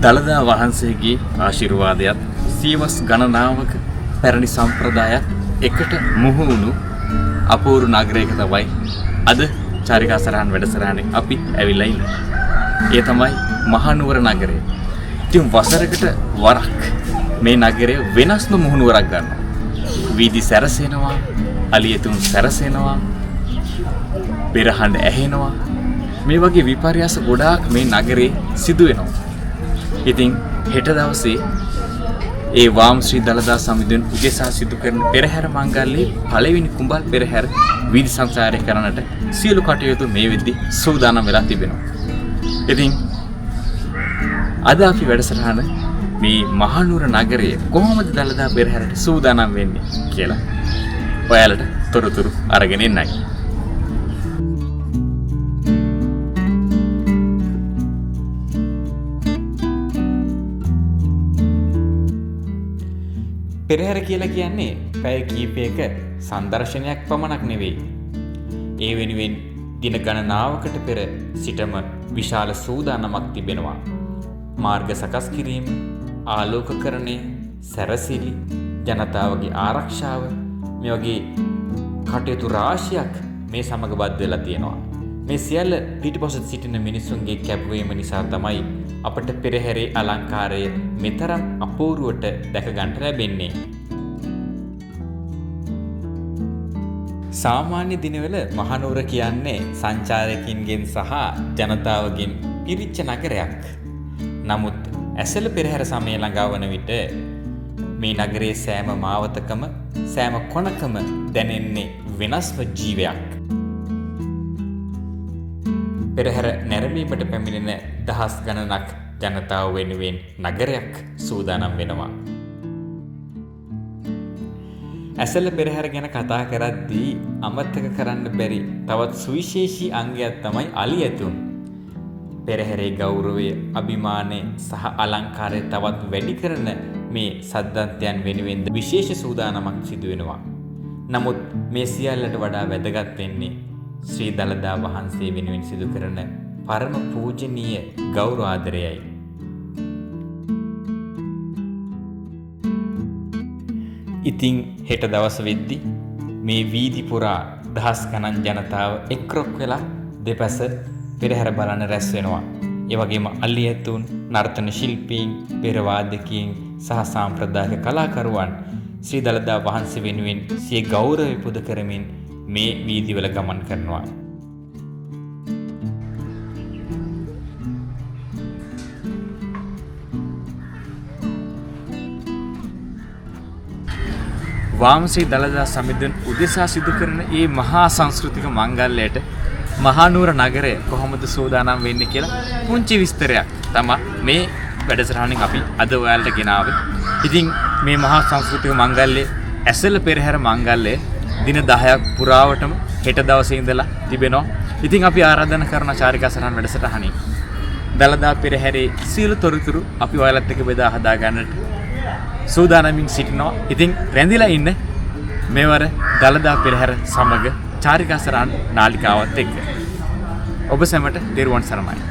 දළදා වහන්සේගේ ආශිර්වාදයත් සියවස් ගණනාවක පැරණි සම්ප්‍රදායක් එකට මුහුණු අපූර්ව නගරයක තමයි අද චාරිකා සරහන් වැඩසටහනේ අපි ඇවිල්ලා ඉන්නේ. ඒ තමයි මහනුවර නගරය. ඉතින් වසරකට වරක් මේ නගරය වෙනස්ම මුහුණුවරක් ගන්නවා. වීදි සැරසෙනවා, අලියතුන් සැරසෙනවා, පෙරහඬ ඇහෙනවා. මේ වගේ විපර්යාස ගොඩාක් මේ නගරේ සිදු වෙනවා. ඉතින් හෙට දවසේ ඒ වාම් ශ්‍රී දළදා සමිඳුන් උදෙසා සිදු කරන පෙරහැර මංගල්‍යයේ පළවෙනි කුඹල් පෙරහැර වීදි සංචාරය කරන්නට සියලු කටයුතු මේ වෙද්දී සූදානම් වෙලා තිබෙනවා. ඉතින් අද අපි වැඩසටහන මේ මහනුවර නගරයේ කොහොමද දළදා පෙරහැරට සූදානම් වෙන්නේ කියලා ඔයාලට තොරතුරු අරගෙන එන්නයි. පෙරහැර කියලා කියන්නේ පැය කීපයක සංදර්ශනයක් පමණක් නෙවෙයි. ඒ වෙනුවෙන් දින ගණනාවකට පෙර සිටම විශාල සූදානමක් තිබෙනවා. මාර්ග සකස් කිරීම, ආලෝකකරණය, සැරසිලි, ජනතාවගේ ආරක්ෂාව මේ වගේ කටයුතු රාශියක් මේ සමග බද්ධ වෙලා තියෙනවා. මේ සියල්ල පිටිපසට සිටින මිනිසුන්ගේ කැපවීම නිසා තමයි අපට පෙරහැරේ අලංකාරය මෙතරම් අපූර්වට දැක ගන්න ලැබෙන්නේ. සාමාන්‍ය දිනවල මහනුවර කියන්නේ සංචාරකයන්ගෙන් සහ ජනතාවගෙන් පිරිච්ච නගරයක්. නමුත් ඇසළ පෙරහැර සමය ළඟා වන විට මේ නගරයේ සෑම මාවතකම සෑම කොනකම දැනෙන්නේ වෙනස්ම ජීවයක්. පෙරහැර නැරඹීමට පැමිණෙන දහස් ගණනක් ජනතාව වෙනුවෙන් නගරයක් සූදානම් වෙනවා. ඇසළ පෙරහැර ගැන කතා කරද්දී අමතක කරන්න බැරි තවත් සුවිශේෂී අංගයක් තමයි අලියතුන්. පෙරහැරේ ගෞරවය, අභිමානය සහ අලංකාරය තවත් වැඩි කරන මේ සද්දන්තයන් වෙනුවෙන් විශේෂ සූදානමක් සිදු වෙනවා. නමුත් මේ සියල්ලට වඩා වැදගත් වෙන්නේ ශ්‍රී දළදා වහන්සේ වෙනුවෙන් සිදු කරන පරම පූජනීය ගෞරව ආදරයයි. ඉතින් හෙට දවස වෙද්දී මේ වීදි පුරා දහස් ගණන් ජනතාව එක්රොක් වෙලා දෙපැස පෙරහැර බලන්න රැස් වෙනවා. ඒ වගේම අලියතුන්, නර්තන ශිල්පීන්, පෙරවාදකයන් සහ සාම්ප්‍රදායික කලාකරුවන් ශ්‍රී දළදා වහන්සේ වෙනුවෙන් සිය ගෞරවය පුද කරමින් මේ වීදිවල ගමන් කරනවා. වාම් ශ්‍රී දළදා සමිඳුන් උදෙසා සිදු කරන මේ මහා සංස්කෘතික මංගල්‍යයට මහනුවර නගරය කොහොමද සූදානම් වෙන්නේ කියලා පුංචි විස්තරයක් තමයි මේ වැඩසටහනින් අපි අද ඔයාලට ගෙනාවේ. ඉතින් මේ මහා සංස්කෘතික මංගල්‍යයේ ඇසළ පෙරහැර මංගල්‍යය දින 10ක් පුරාවටම හෙට දවසේ ඉඳලා තිබෙනවා. ඉතින් අපි ආරාධනා කරන චාරිකා සරහන් වැඩසටහනින් දළදා පෙරහැරේ සියලු තොරතුරු අපි ඔයාලත් එක්ක බෙදා හදා ගන්නට සූදානමින් සිටිනවා. ඉතින් රැඳිලා ඉන්න මේවර දළදා පෙරහැර සමග චාරිකා සරහන් නාලිකාවත් එක්ක. ඔබ සැමට තෙරුවන් සරණයි.